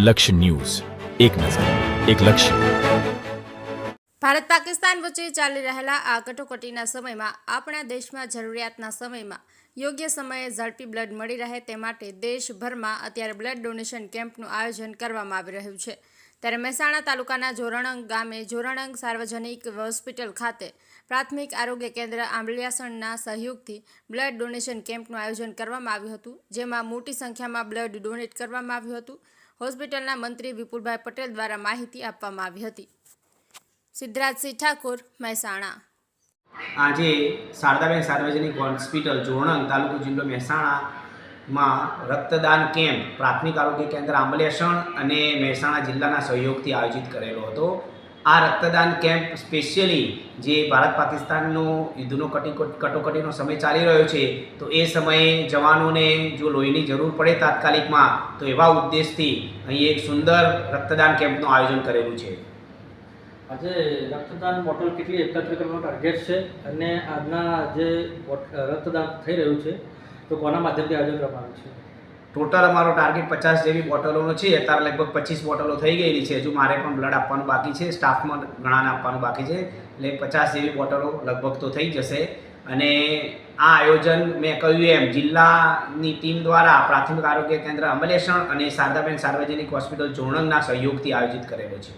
લક્ષ્ય ન્યૂઝ, એક નજર, એક લક્ષ્ય. ભારત પાકિસ્તાન વચ્ચે ચાલી રહેલા આ કટોકટીના સમયમાં આપણા દેશમાં જરૂરિયાતના સમયમાં યોગ્ય સમયે ઝડપી બ્લડ મળી રહે તે માટે દેશભરમાં અત્યારે બ્લડ ડોનેશન કેમ્પનું આયોજન કરવામાં આવી રહ્યું છે. ત્યારે મહેસાણા તાલુકાના જોરણંગ ગામે જોરણંગ સાર્વજનિક હોસ્પિટલ ખાતે પ્રાથમિક આરોગ્ય કેન્દ્ર આંબલિયાસણના સહયોગથી બ્લડ ડોનેશન કેમ્પનું આયોજન કરવામાં આવ્યું હતું, જેમાં મોટી સંખ્યામાં બ્લડ ડોનેટ કરવામાં આવ્યું હતું. હોસ્પિટલના મંત્રી વિપુલભાઈ પટેલ દ્વારા માહિતી આપવામાં આવી હતી. સિદ્ધરાજસિંહ ઠાકોર, મહેસાણા. આજે શારદાબેન સાર્વજનિક હોસ્પિટલ જોરણંગ તાલુકો જિલ્લો મહેસાણામાં રક્તદાન કેમ્પ પ્રાથમિક આરોગ્ય કેન્દ્ર આંબલિયાસણ અને મહેસાણા જિલ્લાના સહયોગથી આયોજિત કરેલો હતો. આ રક્તદાન કેમ્પ સ્પેશિયલી જે ભારત પાકિસ્તાનનો યુદ્ધનો કટોકટીનો સમય ચાલી રહ્યો છે, તો એ સમયે જવાનોને જો લોહીની જરૂર પડે તાત્કાલિકમાં, તો એવા ઉદ્દેશથી અહીં એક સુંદર રક્તદાન કેમ્પનું આયોજન કરેલું છે. આજે રક્તદાન બોટલ કેટલી એકત્ર કરવાનો ટાર્ગેટ છે અને આજના જે રક્તદાન થઈ રહ્યું છે તો કોના માધ્યમથી આયોજન કરવામાં આવ્યું છે? ટોટલ અમારો ટાર્ગેટ 50 જેવી બોટલોનો છે. અત્યારે લગભગ 25 બોટલો થઈ ગયેલી છે. હજુ મારે પણ બ્લડ આપવાનું બાકી છે, સ્ટાફમાં ઘણાને આપવાનું બાકી છે, એટલે 50 જેવી બોટલો લગભગ તો થઈ જશે. અને આ આયોજન મેં કહ્યું એમ જિલ્લાની ટીમ દ્વારા પ્રાથમિક આરોગ્ય કેન્દ્ર આંબલિયાસણ અને શારદાબેન સાર્વજનિક હોસ્પિટલ જોરણંગના સહયોગથી આયોજિત કરેલો છે.